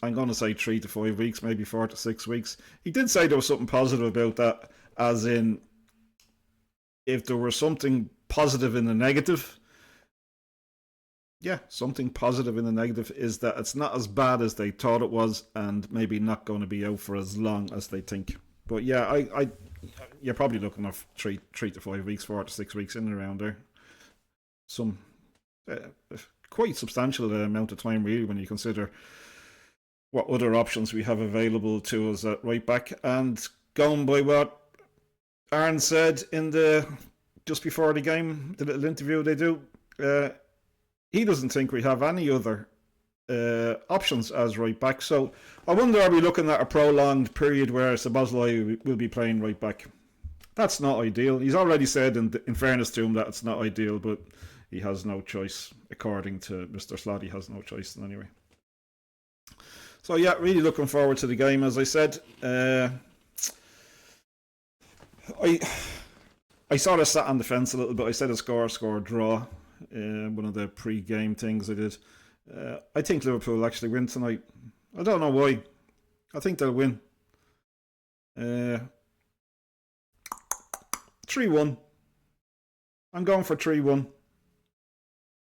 I'm going to say 3 to 5 weeks, maybe 4 to 6 weeks. He did say there was something positive about that, as in if there was something positive in the negative, yeah, something positive in the negative is that it's not as bad as they thought it was, and maybe not going to be out for as long as they think. But yeah, you're probably looking at 3 to 5 weeks, 4 to 6 weeks in and around there. Some uh, quite substantial amount of time, really, when you consider what other options we have available to us at right back. And going by what Aaron said in the just before the game, the little interview they do, he doesn't think we have any other options as right back. So I wonder, are we looking at a prolonged period where Szoboszlai will be playing right back? That's not ideal. He's already said, in fairness to him, that it's not ideal, but he has no choice. According to Mr. Slot, he has no choice anyway. So yeah, really looking forward to the game. As I said, I sort of sat on the fence a little bit. I said a score draw. One of the pre-game things I did. I think Liverpool will actually win tonight. I don't know why. I think they'll win. 3-1. I'm going for 3-1.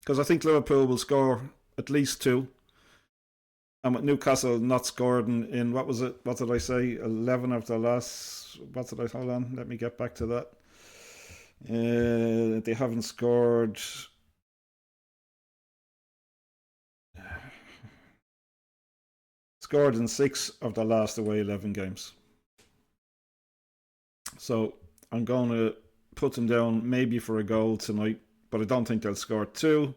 Because I think Liverpool will score at least 2. And with Newcastle not scored in what was it? What did I say? 11 of the last. What did I? Hold on. Let me get back to that. They haven't scored. Scored in 6 of the last away 11 games. So I'm going to put them down maybe for a goal tonight, but I don't think they'll score 2.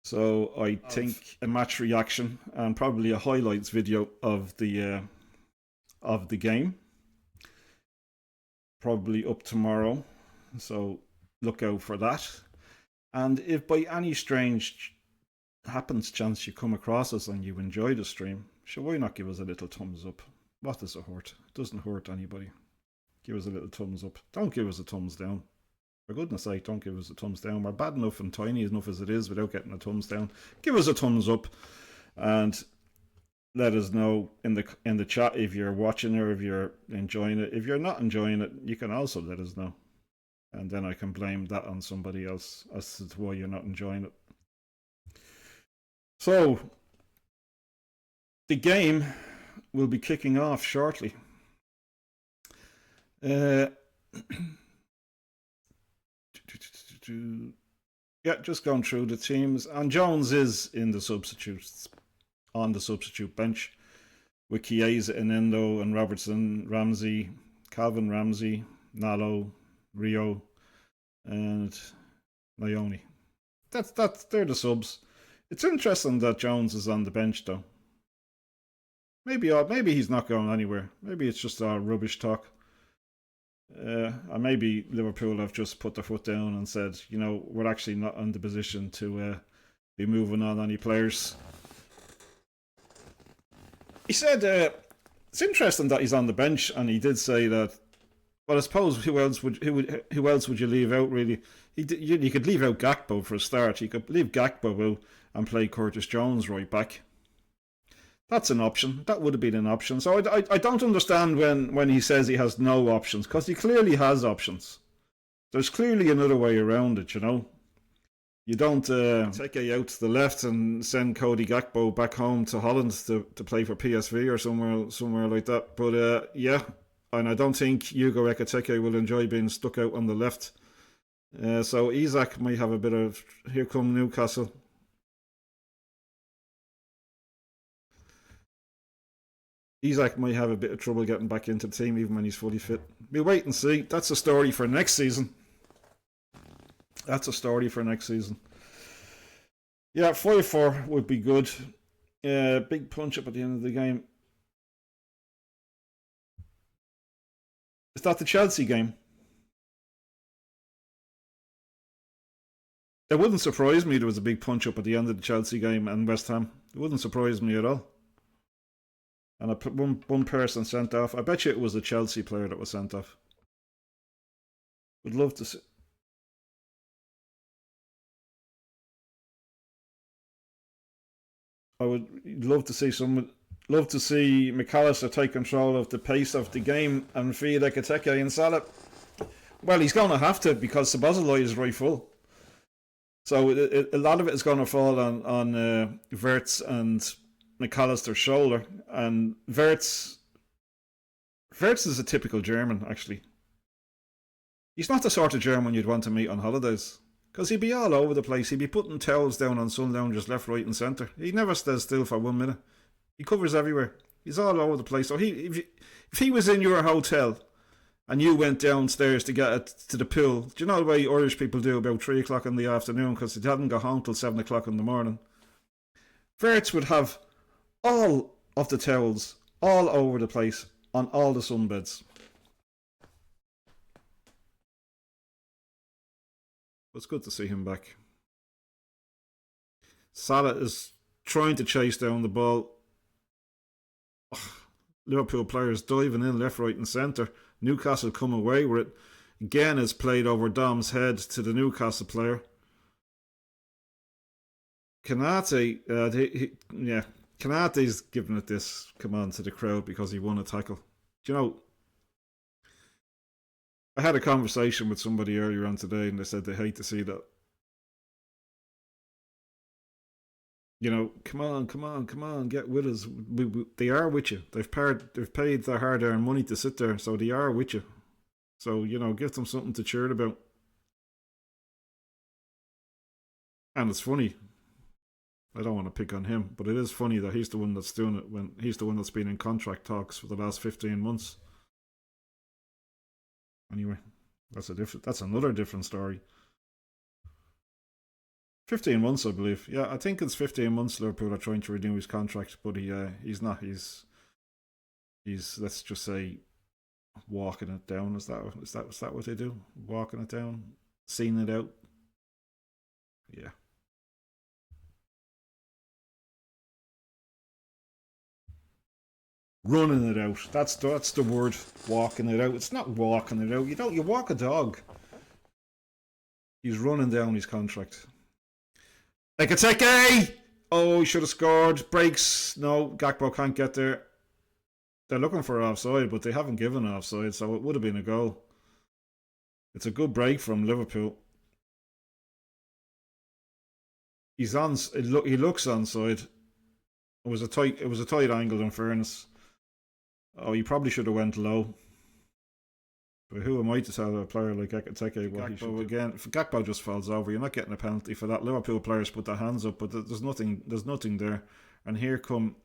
So I think a match reaction and probably a highlights video of the game, probably up tomorrow. So look out for that. And if by any strange chance you come across us and you enjoy the stream, sure, why not give us a little thumbs up? What does it hurt? It doesn't hurt anybody. Give us a little thumbs up. Don't give us a thumbs down. For goodness sake, don't give us a thumbs down. We're bad enough and tiny enough as it is without getting a thumbs down. Give us a thumbs up and let us know in the chat if you're watching or if you're enjoying it. If you're not enjoying it, you can also let us know. And then I can blame that on somebody else as to why you're not enjoying it. So, the game will be kicking off shortly. Yeah, just going through the teams. And Jones is in the substitutes, on the substitute bench, with Chiesa, Enendo and Robertson, Ramsey, Calvin Ramsey, Nalo, Rio, and Leone. They're the subs. It's interesting that Jones is on the bench though. Maybe he's not going anywhere. Maybe it's just rubbish talk. And maybe Liverpool have just put their foot down and said, we're actually not in the position to be moving on any players. He said it's interesting that he's on the bench, and he did say that. Well, I suppose who else would you leave out really? You could leave out Gakpo for a start. You could leave Gakpo out and play Curtis Jones right back. That's an option. That would have been an option. So I don't understand when he says he has no options, because he clearly has options. There's clearly another way around it, You don't take a out to the left and send Cody Gakpo back home to Holland to play for PSV or somewhere like that. But yeah, and I don't think Hugo Ekitike will enjoy being stuck out on the left. So Isak might have a bit of, here come Newcastle. Isak might have a bit of trouble getting back into the team even when he's fully fit. We'll wait and see. That's a story for next season. Yeah, 5-4 would be good. Big punch up at the end of the game. Is that the Chelsea game? It wouldn't surprise me there was a big punch up at the end of the Chelsea game and West Ham. It wouldn't surprise me at all. And I put one person sent off. I bet you it was a Chelsea player that was sent off. Would love to see. I would love to see someone. Love to see McAllister take control of the pace of the game and feed Ekiteke and Salah. Well, he's going to have to because Szoboszlai is right full. So a lot of it is going to fall on Wirtz and McAllister's shoulder. And Wirtz is a typical German, actually. He's not the sort of German you'd want to meet on holidays. Because he'd be all over the place. He'd be putting towels down on sun loungers left, right and centre. He never stays still for 1 minute. He covers everywhere. He's all over the place. So if he was in your hotel and you went downstairs to get to the pool, do you know the way Irish people do about 3 o'clock in the afternoon because they hadn't got home till 7 o'clock in the morning? Wirtz would have all of the towels all over the place on all the sunbeds. It's good to see him back. Salah is trying to chase down the ball. Liverpool players diving in left, right and centre. Newcastle come away with it. Again, it's played over Dom's head to the Newcastle player. Kanate, Kanate's giving it this command to the crowd because he won a tackle. Do you know, I had a conversation with somebody earlier on today and they said they hate to see that. You know, come on, get with us. They are with you. They've paid their hard-earned money to sit there, so they are with you. So, you know, give them something to cheer about. And it's funny. I don't want to pick on him, but it is funny that he's the one that's doing it when he's the one that's been in contract talks for the last 15 months. Anyway, that's another different story. 15 months, I believe. Yeah, I think it's 15 months Liverpool are trying to renew his contract, but he's not. He's let's just say walking it down. Is that what they do? Walking it down, seeing it out. Yeah. Running it out. That's the word. Walking it out. It's not walking it out. You walk a dog. He's running down his contract. Ekiteke! Oh, he should have scored. Breaks. No, Gakpo can't get there. They're looking for offside, but they haven't given offside, so it would have been a goal. It's a good break from Liverpool. He's on. He looks onside. It was a tight angle, in fairness. Oh, he probably should have went low. But who am I to tell a player like Ekiteke what he should do? Again, if Gakpo just falls over, you're not getting a penalty for that. Liverpool players put their hands up, but there's nothing there. And here come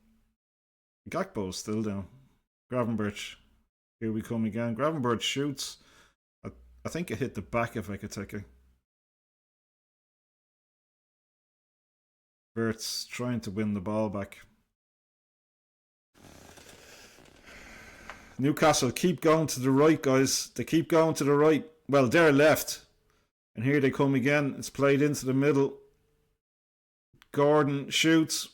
Gakpo's still down. Gravenberch. Here we come again. Gravenberch shoots. I think it hit the back of Ekiteke. Wirtz trying to win the ball back. Newcastle keep going to the right, guys. They keep going to the right. Well, they're left. And here they come again. It's played into the middle. Gordon shoots.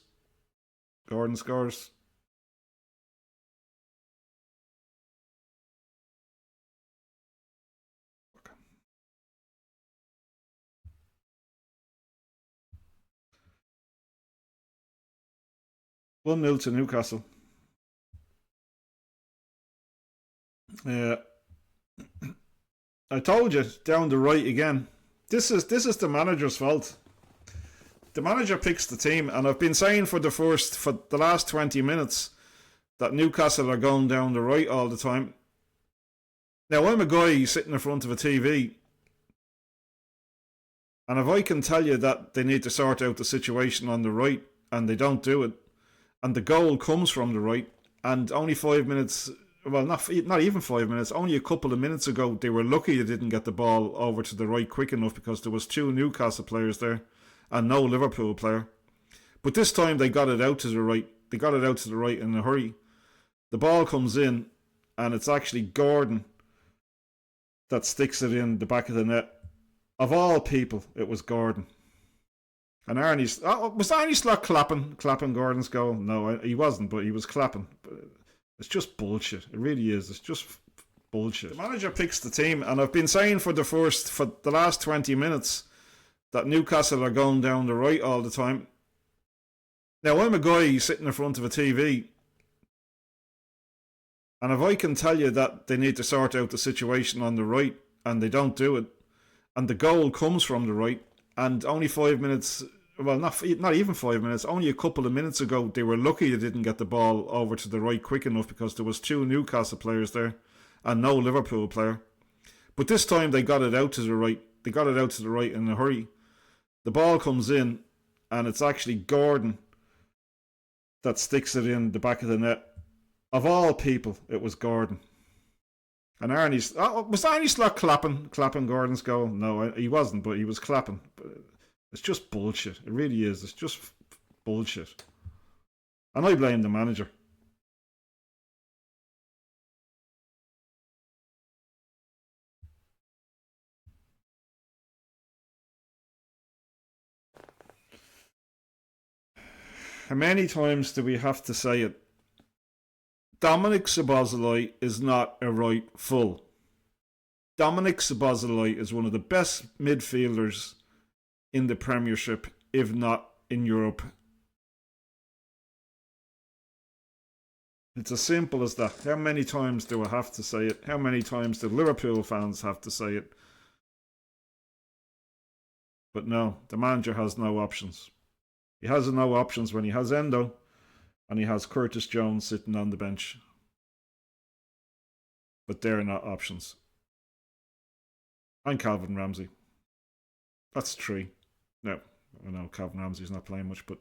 Gordon scores. Okay. 1-0 to Newcastle. I told you, down the right again. This is the manager's fault. The manager picks the team, and I've been saying for the last 20 minutes that Newcastle are going down the right all the time. Now, I'm a guy sitting in front of a TV, and if I can tell you that they need to sort out the situation on the right, and they don't do it, and the goal comes from the right, and only 5 minutes... Well, not even 5 minutes. Only a couple of minutes ago, they were lucky they didn't get the ball over to the right quick enough because there was 2 Newcastle players there and no Liverpool player. But this time they got it out to the right. They got it out to the right in a hurry. The ball comes in and it's actually Gordon that sticks it in the back of the net. Of all people, it was Gordon. And was Arnie Slot clapping Gordon's goal? No, he wasn't, but he was clapping. It's just bullshit. It really is. It's just bullshit. The manager picks the team, and I've been saying for the last 20 minutes that Newcastle are going down the right all the time. Now, I'm a guy sitting in front of a TV, And if I can tell you that they need to sort out the situation on the right and they don't do it, and the goal comes from the right, and only 5 minutes, well, not even 5 minutes, only a couple of minutes ago, they were lucky they didn't get the ball over to the right quick enough because there was 2 Newcastle players there and no Liverpool player. But this time they got it out to the right. They got it out to the right in a hurry. The ball comes in, and it's actually Gordon that sticks it in the back of the net. Of all people, it was Gordon. And was Arnie Slot clapping Gordon's goal? No, he wasn't, but he was clapping. It's just bullshit. It really is. It's just bullshit. And I blame the manager. How many times do we have to say it? Dominic Szoboszlai is not a right full. Dominic Szoboszlai is one of the best midfielders in the Premiership, if not in Europe. It's as simple as that. How many times do I have to say it? How many times do Liverpool fans have to say it? But no, the manager has no options. He has no options when he has Endo and he has Curtis Jones sitting on the bench. But they're not options. And Calvin Ramsey. That's 3. No, I know Calvin Ramsey's not playing much, but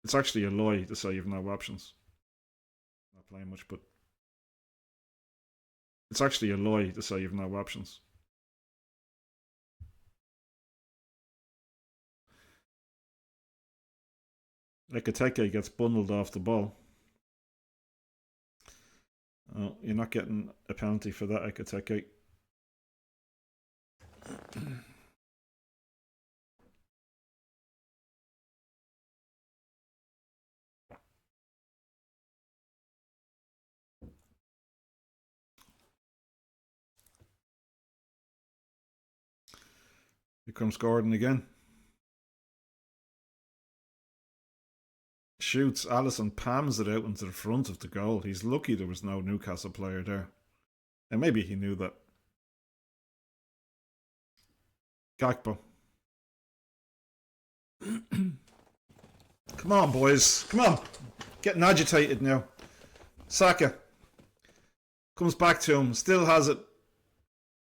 it's actually a lie to say you've no options. Not playing much, but it's actually a lie to say you've no options. Ekiteke gets bundled off the ball. Oh, you're not getting a penalty for that, Ekiteke. Here comes Gordon again. Shoots, Allison pams it out into the front of the goal. He's lucky there was no Newcastle player there. And maybe he knew that. Gakpo. Come on, boys. Come on. Getting agitated now. Saka. Comes back to him. Still has it.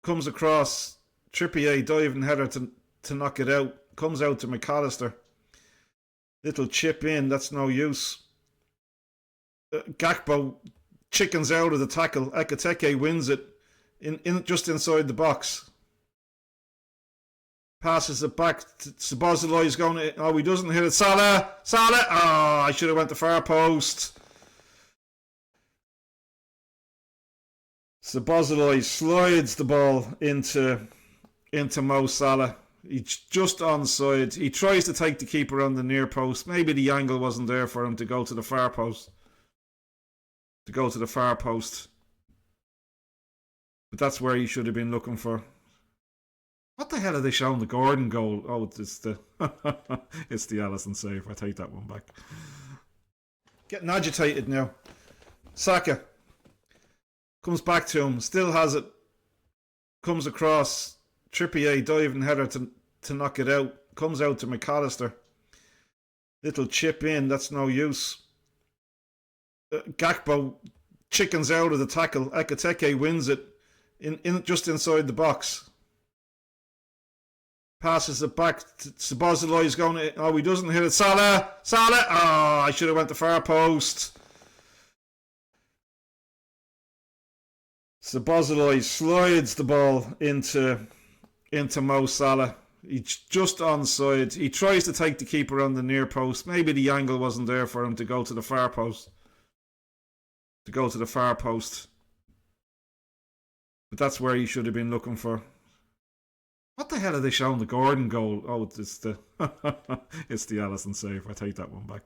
Comes across. Trippier diving header to knock it out. Comes out to McAllister. Little chip in. That's no use. Gakpo chickens out of the tackle. Ekiteke wins it. In just inside the box. Passes it back to Szoboszlai. Is going to, oh, he doesn't hit it. Salah! Oh, I should have went to far post. Szoboszlai slides the ball into Mo Salah. He's just onside. He tries to take the keeper on the near post. Maybe the angle wasn't there for him to go to the far post. But that's where he should have been looking for. What the hell are they showing the Gordon goal? Oh, it's the it's the Allison save. I take that one back. Getting agitated now. Saka comes back to him. Still has it. Comes across. Trippier diving header to knock it out. Comes out to McAllister. Little chip in. That's no use. Gakpo chickens out of the tackle. Ekiteke wins it. In just inside the box. Passes it back to Szoboszlai. Is going to, oh, he doesn't hit it. Salah! Oh, I should have went to far post. Szoboszlai slides the ball into Mo Salah. He's just onside. He tries to take the keeper on the near post. Maybe the angle wasn't there for him to go to the far post. But that's where he should have been looking for. What the hell are they showing the Gordon goal? Oh, it's the it's the Allison save. I take that one back.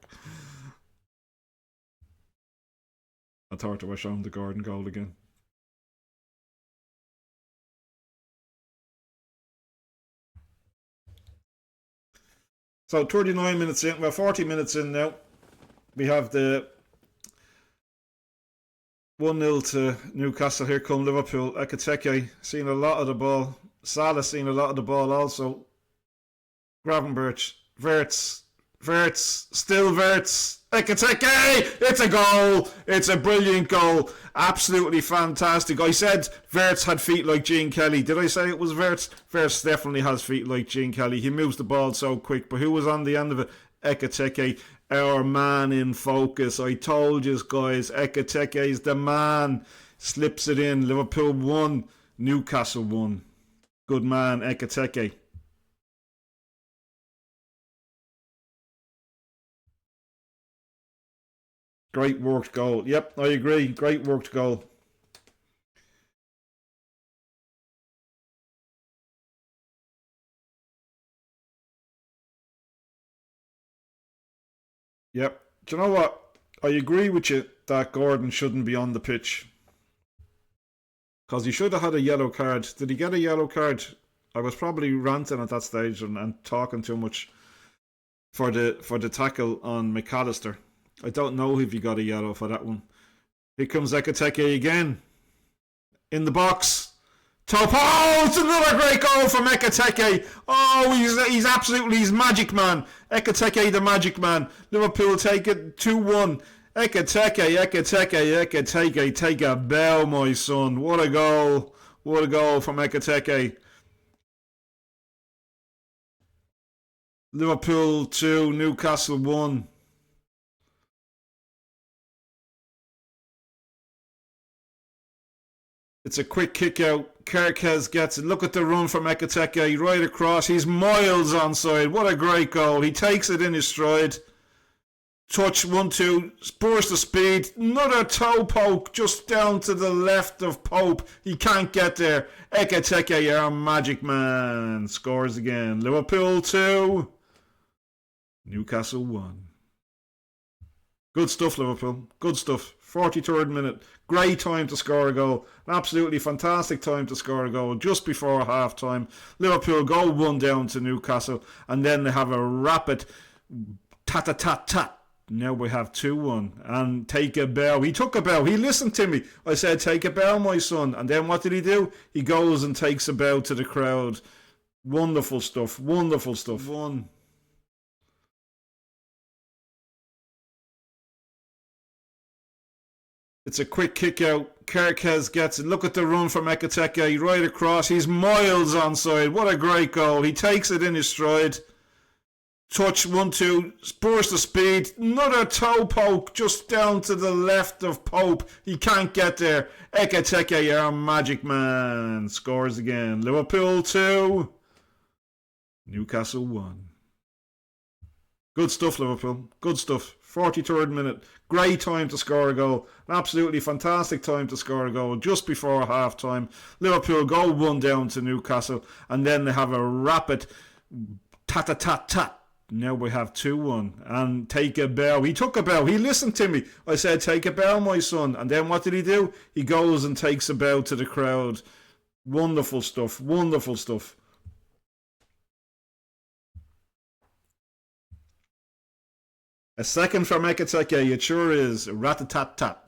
I thought they were showing the Gordon goal again. So 39 minutes in, well 40 minutes in now. We have the 1-0 to Newcastle. Here come Liverpool. Ekiteke seen a lot of the ball. Salah seen a lot of the ball also. Gravenberch. Verts. Still Verts. Ekiteke! It's a goal! It's a brilliant goal. Absolutely fantastic. I said Verts had feet like Gene Kelly. Did I say it was Verts? Verts definitely has feet like Gene Kelly. He moves the ball so quick. But who was on the end of it? Ekiteke, our man in focus. I told you guys, Ekiteke's the man. Slips it in. Liverpool won. Newcastle won. Good man, Ekiteke. Great worked goal. Yep, I agree. Great worked goal. Yep. Do you know what? I agree with you that Gordon shouldn't be on the pitch. Because he should have had a yellow card. Did he get a yellow card? I was probably ranting at that stage and talking too much for the tackle on McAllister. I don't know if he got a yellow for that one. Here comes Ekiteke again. In the box. Top. Oh, it's another great goal from Ekiteke. Oh, he's magic man. Ekiteke the magic man. Liverpool take it 2-1. Ekiteke, take a bow, my son. What a goal. What a goal from Ekiteke. Liverpool 2, Newcastle 1. It's a quick kick out. Kerkez gets it. Look at the run from Ekiteke right across. He's miles onside. What a great goal. He takes it in his stride. Touch 1-2. Burst of speed. Another toe poke just down to the left of Pope. He can't get there. Ekiteke, our magic man, scores again. Liverpool 2. Newcastle 1. Good stuff, Liverpool. Good stuff. 43rd minute. Great time to score a goal. An absolutely fantastic time to score a goal just before half time. Liverpool go 1 down to Newcastle, and then they have a rapid tat. Now we have 2-1. And take a bow. He took a bow. He listened to me. I said, take a bow, my son. And then what did he do? He goes and takes a bow to the crowd. Wonderful stuff. Wonderful stuff. 1. It's a quick kick out. Kerkez gets it. Look at the run from Ekiteke right across. He's miles onside. What a great goal. He takes it in his stride. Touch 1-2. Burst of speed. Another toe poke just down to the left of Pope. He can't get there. Ekiteke, our magic man, scores again. Liverpool 2. Newcastle 1. Good stuff, Liverpool. Good stuff. 43rd minute. Great time to score a goal. An absolutely fantastic time to score a goal just before half time. Liverpool go 1 down to Newcastle, and then they have a rapid tat. Now we have 2-1. And take a bow. He took a bow. He listened to me. I said, take a bow, my son. And then what did he do? He goes and takes a bow to the crowd. Wonderful stuff. Wonderful stuff. A second from Ekiteke, it sure is. Rat-a-tat-tat.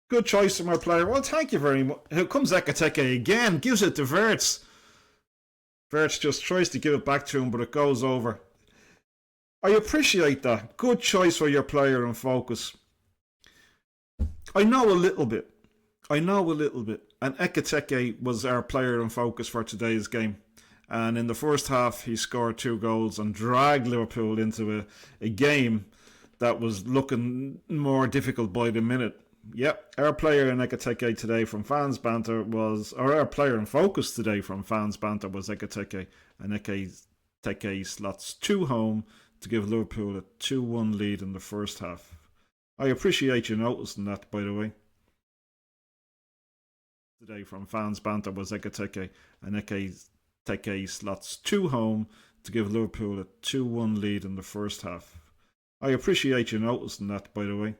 Good choice from our player. Well, thank you very much. Here comes Ekiteke again. Gives it to Verts. Verts just tries to give it back to him, but it goes over. I appreciate that. Good choice for your player and focus. I know a little bit. And Ekiteke was our player and focus for today's game. And in the first half, he scored 2 goals and dragged Liverpool into a game that was looking more difficult by the minute. Yep, our player in Ekiteke today from Fans Banter was, or our player in focus today from Fans Banter was Ekiteke. And Ekiteke slots 2 home to give Liverpool a 2-1 lead in the first half. I appreciate you noticing that, by the way. Today from Fans Banter was Ekiteke. And Ekiteke slots 2 home to give Liverpool a 2-1 lead in the first half. I appreciate you noticing that, by the way.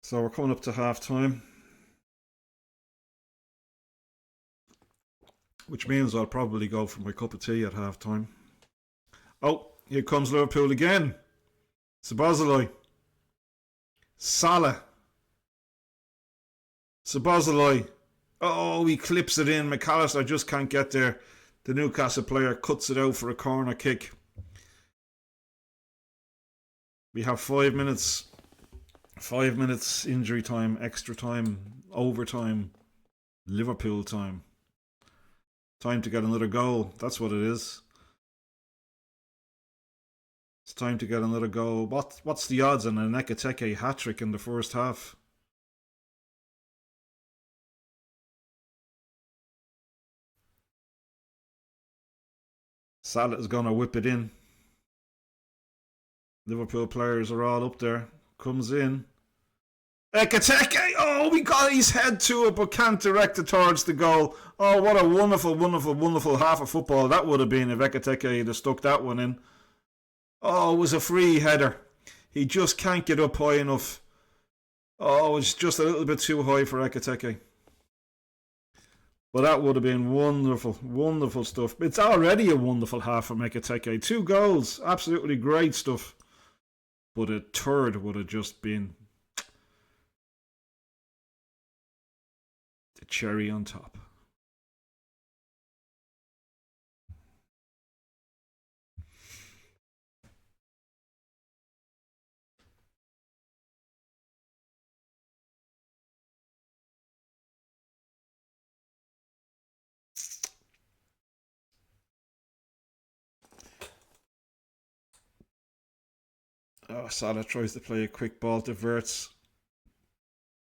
So we're coming up to half time, which means I'll probably go for my cup of tea at half time. Oh, here comes Liverpool again. Szoboszlai. Salah. Szoboszlai. Oh, he clips it in. McAllister just can't get there. The Newcastle player cuts it out for a corner kick. We have 5 minutes. 5 minutes injury time, extra time, overtime, Liverpool time. Time to get another goal. That's what it is. It's time to get another goal. What's the odds on a Ekitike hat-trick in the first half? Salah is going to whip it in. Liverpool players are all up there. Comes in. Ekitike! Oh, we got his head to it but can't direct it towards the goal. Oh, what a wonderful, wonderful, wonderful half of football that would have been if Ekitike had stuck that one in. Oh, it was a free header. He just can't get up high enough. Oh, it's just a little bit too high for Ekitike. But that would have been wonderful, wonderful stuff. It's already a wonderful half from Ekitike. 2 goals, absolutely great stuff. But a third would have just been the cherry on top. Oh, Salah tries to play a quick ball to Wirtz.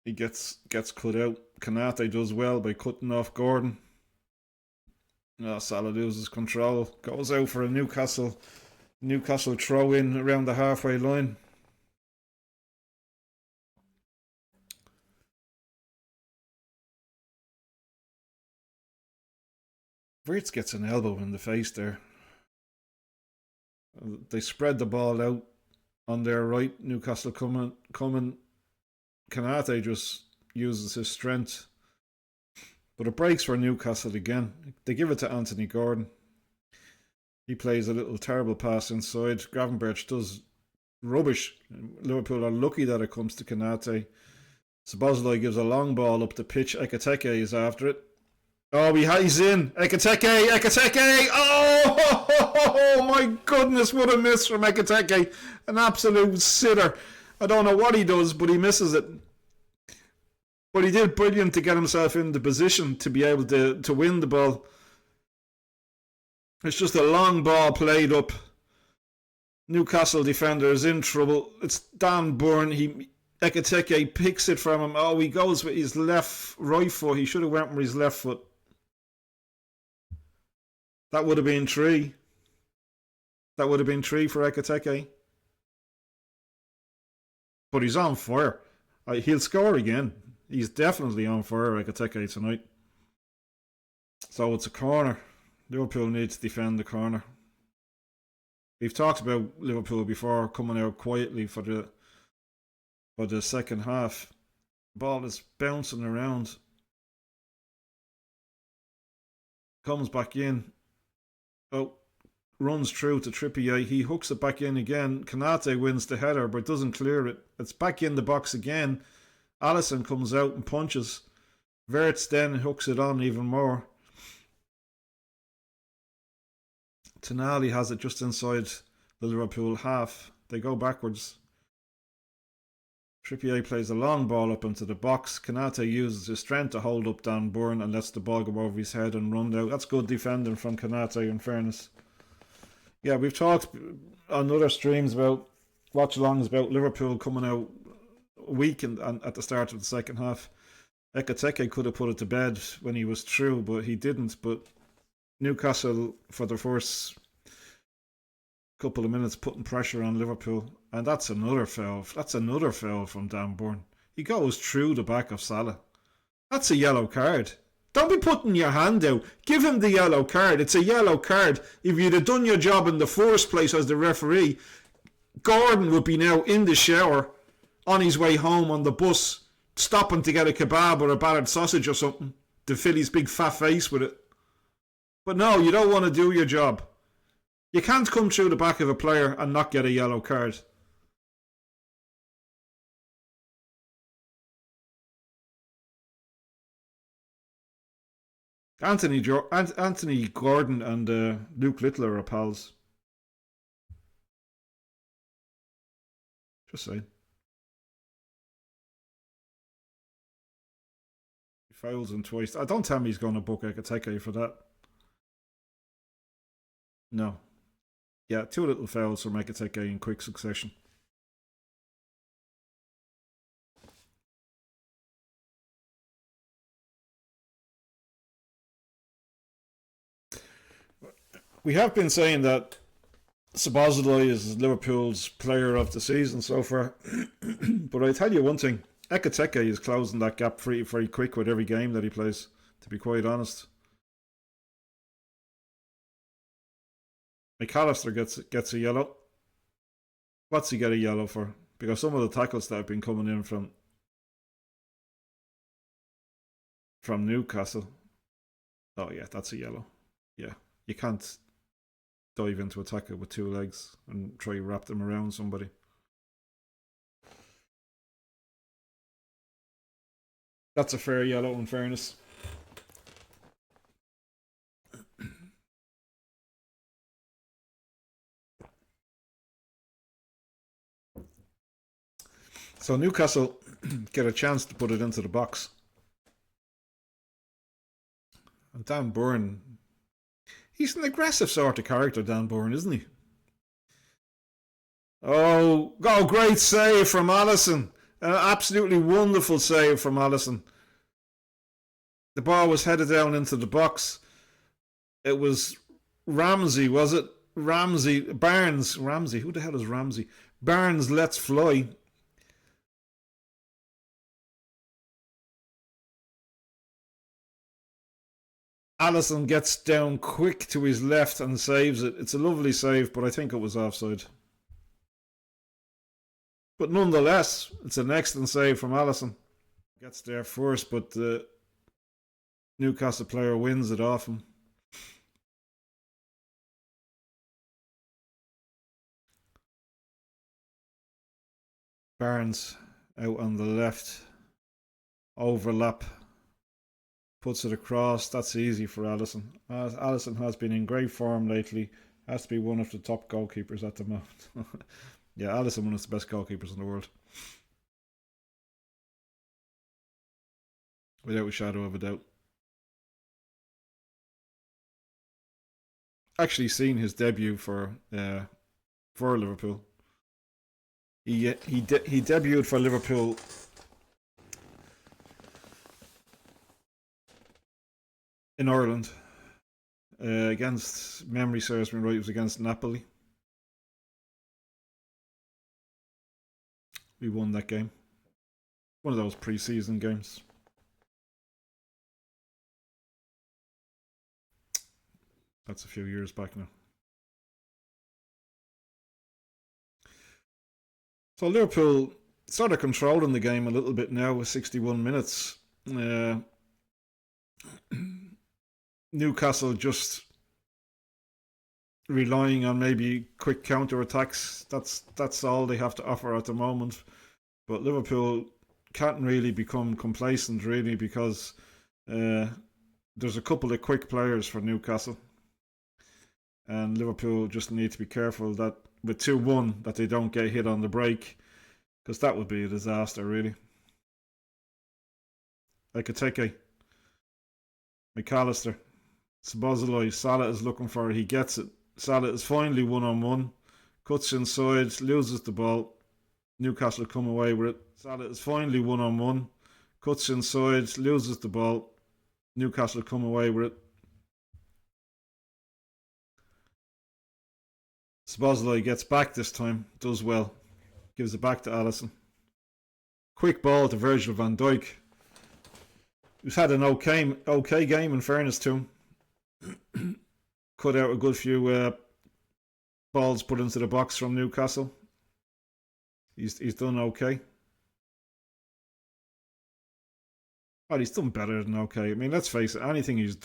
He gets cut out. Konate does well by cutting off Gordon. Oh, Salah loses control. Goes out for a Newcastle throw in around the halfway line. Wirtz gets an elbow in the face there. They spread the ball out on their right. Newcastle coming. Konate just uses his strength. But it breaks for Newcastle again. They give it to Anthony Gordon. He plays a little terrible pass inside. Gravenberch does rubbish. Liverpool are lucky that it comes to Konate. Szoboszlai gives a long ball up the pitch. Ekitike is after it. Oh, he's in. Ekitike! Oh, my goodness, what a miss from Ekitike. An absolute sitter. I don't know what he does, but he misses it. But he did brilliant to get himself in the position to be able to win the ball. It's just a long ball played up. Newcastle defender is in trouble. It's Dan Burn. Ekitike picks it from him. Oh, he goes with his right foot. He should have went with his left foot. That would have been 3. That would have been 3 for Ekitike. But he's on fire. He'll score again. He's definitely on fire, Ekitike, tonight. So it's a corner. Liverpool needs to defend the corner. We've talked about Liverpool before coming out quietly for the second half. Ball is bouncing around. Comes back in. Oh, runs through to Trippier. He hooks it back in again. Konate wins the header but doesn't clear it. It's back in the box again. Alisson comes out and punches. Wirtz then hooks it on even more. Tonali has it just inside the Liverpool half. They go backwards. Trippier plays a long ball up into the box. Konate uses his strength to hold up Dan Burn and lets the ball go over his head and run out. That's good defending from Konate, in fairness. Yeah, we've talked on other streams about watch-alongs about Liverpool coming out weak and at the start of the second half. Ekitike could have put it to bed when he was through, but he didn't. But Newcastle, for the first couple of minutes, putting pressure on Liverpool. And that's another foul. That's another foul from Dan Burn. He goes through the back of Salah. That's a yellow card. Don't be putting your hand out. Give him the yellow card. It's a yellow card. If you'd have done your job in the first place as the referee, Gordon would be now in the shower on his way home on the bus, stopping to get a kebab or a battered sausage or something to fill his big fat face with it. But no, you don't want to do your job. You can't come through the back of a player and not get a yellow card. Anthony Gordon and Luke Littler are pals. Just saying. He fouls him twice. Don't tell me he's going to book Ekateke for that. No. Yeah, 2 little fouls for Ekateke in quick succession. We have been saying that Szoboszlai is Liverpool's player of the season so far. But I tell you one thing, Ekateke is closing that gap very, very quick with every game that he plays, to be quite honest. McAllister gets a yellow. What's he get a yellow for? Because some of the tackles that have been coming in from Newcastle. Oh yeah, that's a yellow. Yeah, you can't dive into a tackle with 2 legs and try to wrap them around somebody. That's a fair yellow, in fairness. So Newcastle get a chance to put it into the box. And Dan Burn, he's an aggressive sort of character, Dan Burn, isn't he? Oh, great save from Alisson. An absolutely wonderful save from Alisson. The ball was headed down into the box. It was Ramsey, was it? Barnes. Ramsey. Who the hell is Ramsey? Barnes lets fly. Alisson gets down quick to his left and saves it. It's a lovely save, but I think it was offside. But nonetheless, it's an excellent save from Alisson. Gets there first, but the Newcastle player wins it off him. Barnes out on the left. Overlap. Puts it across. That's easy for Alisson. Alisson has been in great form lately. Has to be one of the top goalkeepers at the moment. Yeah, Alisson, one of the best goalkeepers in the world. Without a shadow of a doubt. Actually seen his debut for Liverpool. He debuted for Liverpool in Ireland against, memory serves me right, it was against Napoli. We won that game. One of those pre-season games. That's a few years back now. So Liverpool sort of controlling the game a little bit now with 61 minutes. Newcastle just relying on maybe quick counter-attacks. That's all they have to offer at the moment. But Liverpool can't really become complacent, really, because there's a couple of quick players for Newcastle. And Liverpool just need to be careful that with 2-1 that they don't get hit on the break, because that would be a disaster, really. Ekateke, McAllister, Szoboszlai, Salah is looking for it. He gets it. Salah is finally 1-on-1. Cuts inside, loses the ball. Newcastle come away with it. Salah is finally 1-on-1. Cuts inside, loses the ball. Newcastle come away with it. Szoboszlai gets back this time. Does well. Gives it back to Alisson. Quick ball to Virgil van Dijk, who's had an okay game in fairness to him. Cut out a good few balls put into the box from Newcastle. He's done okay. Well, he's done better than okay. I mean, let's face it. Anything he's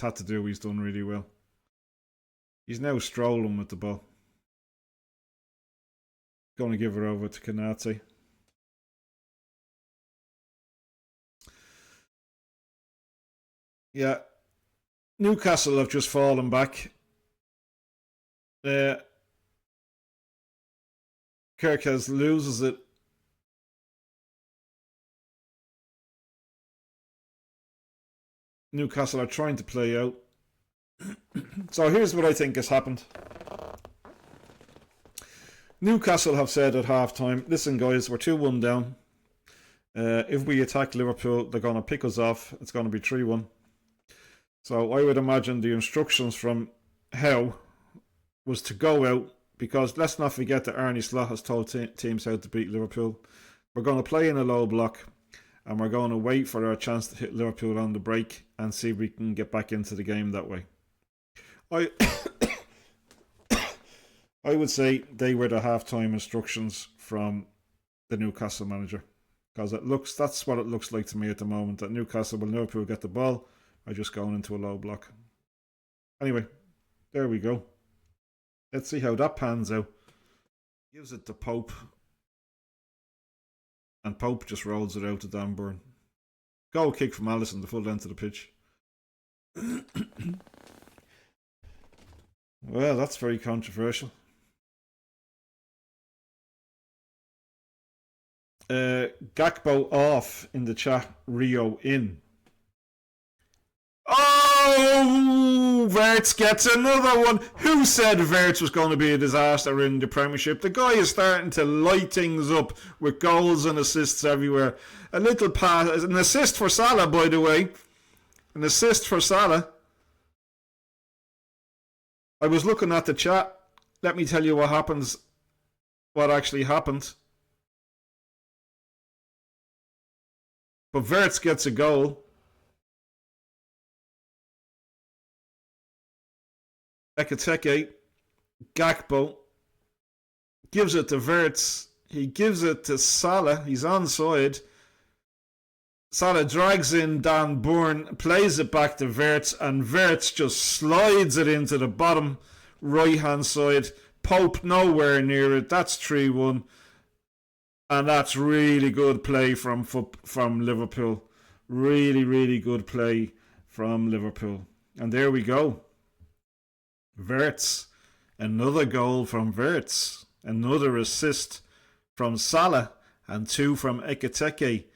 had to do, he's done really well. He's now strolling with the ball. Going to give her over to Kanate. Yeah. Newcastle have just fallen back. Kirkes loses it. Newcastle are trying to play out. So here's what I think has happened. Newcastle have said at half-time, listen guys, we're 2-1 down. If we attack Liverpool, they're going to pick us off. It's going to be 3-1. So I would imagine the instructions from Howe was to go out, because let's not forget that Arne Slot has told teams how to beat Liverpool. We're going to play in a low block, and we're going to wait for our chance to hit Liverpool on the break and see if we can get back into the game that way. I would say they were the half-time instructions from the Newcastle manager, because that's what it looks like to me at the moment, that Newcastle will Liverpool get the ball are just going into a low block. Anyway, there we go. Let's see how that pans out. Gives it to Pope, and Pope just rolls it out to Dan Burn. Goal kick from Allison, the full length of the pitch. Well, that's very controversial. Gakpo off in the chat, Rio in. Oh, Verts gets another one. Who said Verts was going to be a disaster in the Premiership? The guy is starting to light things up with goals and assists everywhere. A little pass, an assist for Salah, by the way. An assist for Salah. I was looking at the chat. Let me tell you what actually happened. But Verts gets a goal. Ekiteke, Gakpo gives it to Verts. He gives it to Salah. He's onside. Salah drags in Dan Burn, plays it back to Verts, and Verts just slides it into the bottom right-hand side. Pope nowhere near it. That's 3-1. And that's really good play from Liverpool. Really, really good play from Liverpool. And there we go. Verts. Another goal from Verts. Another assist from Salah. And 2 from Ekiteke.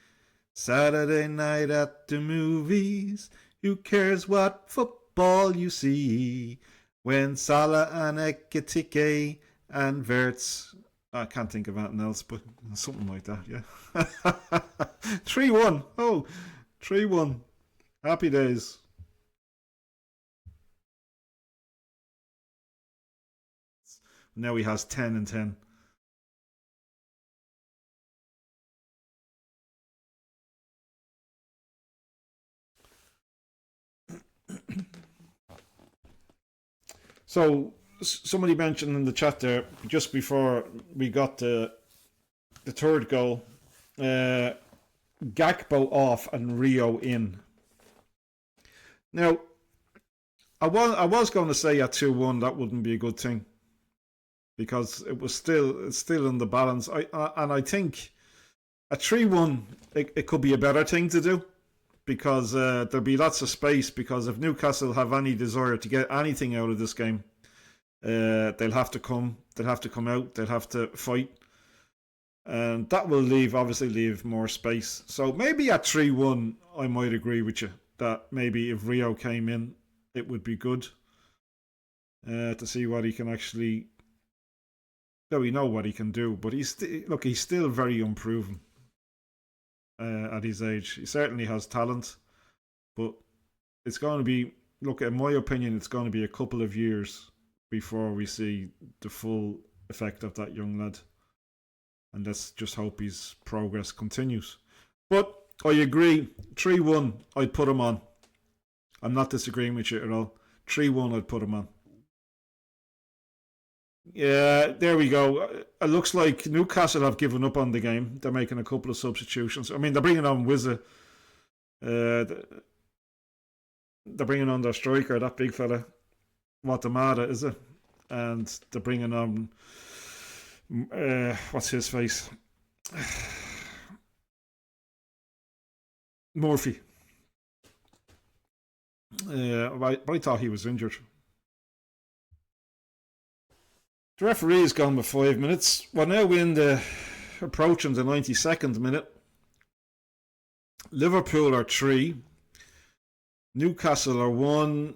Saturday night at the movies. Who cares what football you see? When Salah and Ekiteke and Verts... I can't think of anything else, but something like that, yeah. 3-1. Oh, 3-1. Happy days. Now he has 10 and 10. So, somebody mentioned in the chat there, just before we got the third goal, Gakpo off and Rio in. Now, I was going to say at 2-1 that wouldn't be a good thing, because it's still in the balance. I think at 3-1 it could be a better thing to do, because there'll be lots of space, because if Newcastle have any desire to get anything out of this game, they'll have to come out, they'll have to fight, and that will obviously leave more space. So maybe at 3-1 I might agree with you that maybe if Rio came in it would be good to see what he can actually... No, we know what he can do, but he's still very unproven at his age. He certainly has talent, but it's going to be, in my opinion, it's going to be a couple of years before we see the full effect of that young lad. And let's just hope his progress continues. But I agree, 3-1, I'd put him on. I'm not disagreeing with you at all. 3-1, I'd put him on. Yeah, there we go. It looks like Newcastle have given up on the game. They're making a couple of substitutions. I mean, they're bringing on Wizza they're bringing on their striker, that big fella. Guatemala, is it? And they're bringing on what's his face? Murphy. But I thought he was injured. The referee's gone with 5 minutes. We're now approaching the 92nd minute. Liverpool are 3. Newcastle are 1.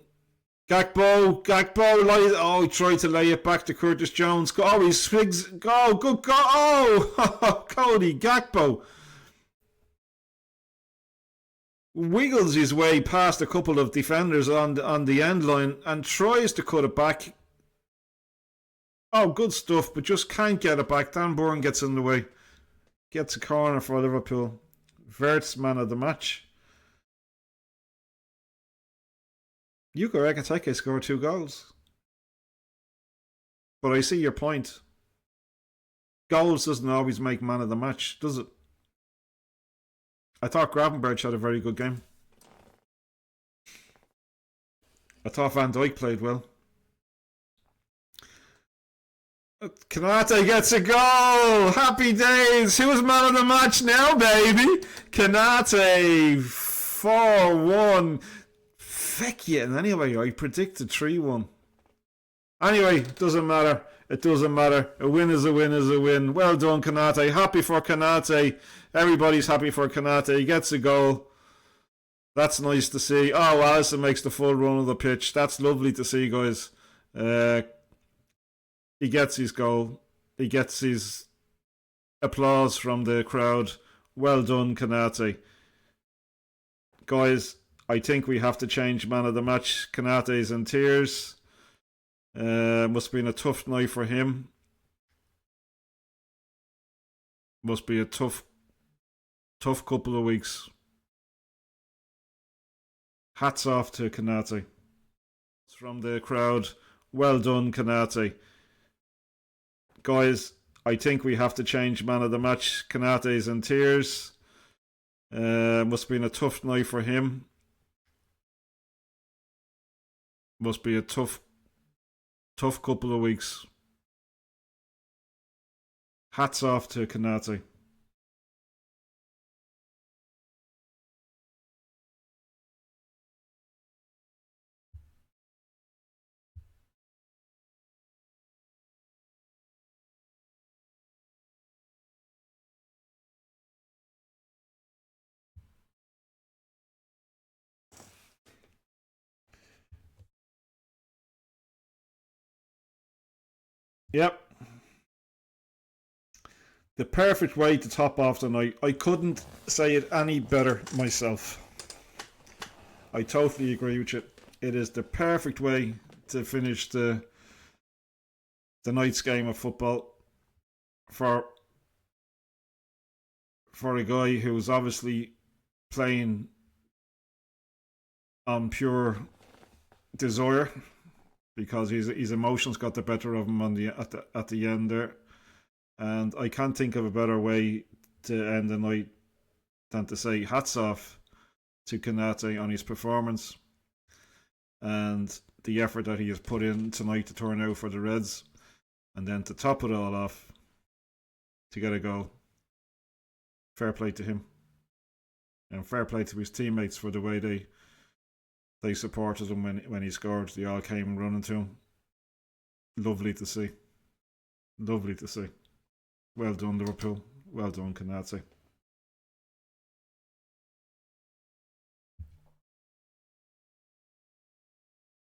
Gakpo, he tried to lay it back to Curtis Jones. He swigs. Good goal. Oh, Cody Gakpo wiggles his way past a couple of defenders on the end line and tries to cut it back. Oh, good stuff, but just can't get it back. Dan Burn gets in the way. Gets a corner for Liverpool. Vert's man of the match. Yuko Ekitike scored 2 goals. But I see your point. Goals doesn't always make man of the match, does it? I thought Gravenberch had a very good game. I thought Van Dijk played well. Kanate gets a goal! Happy days! Who's man of the match now, baby? Kanate 4-1. Feck yeah. And anyway, I predicted 3-1. Anyway, doesn't matter. It doesn't matter. A win is a win is a win. Well done, Kanate. Happy for Kanate. Everybody's happy for Kanate. He gets a goal. That's nice to see. Oh, Allison makes the full run of the pitch. That's lovely to see, guys. He gets his goal. He gets his applause from the crowd. Well done, Kanate. Guys, I think we have to change man of the match. Kanate's in tears. Must have been a tough night for him. Must be a tough couple of weeks. Hats off to Kanate. It's from the crowd. Well done, Kanate. Guys, I think we have to change man of the match. Kanate's in tears. Must have been a tough night for him. Must be a tough couple of weeks. Hats off to Kanate. Yep. The perfect way to top off the night. I couldn't say it any better myself. I totally agree with you. It is the perfect way to finish the night's game of football for a guy who's obviously playing on pure desire, because his emotions got the better of him at the end there, and I can't think of a better way to end the night than to say hats off to Kanate on his performance and the effort that he has put in tonight to turn out for the Reds, and then to top it all off, to get a goal. Fair play to him, and fair play to his teammates for the way they supported him when he scored. They all came running to him. Lovely to see. Lovely to see. Well done, Liverpool. Well done, Kanate.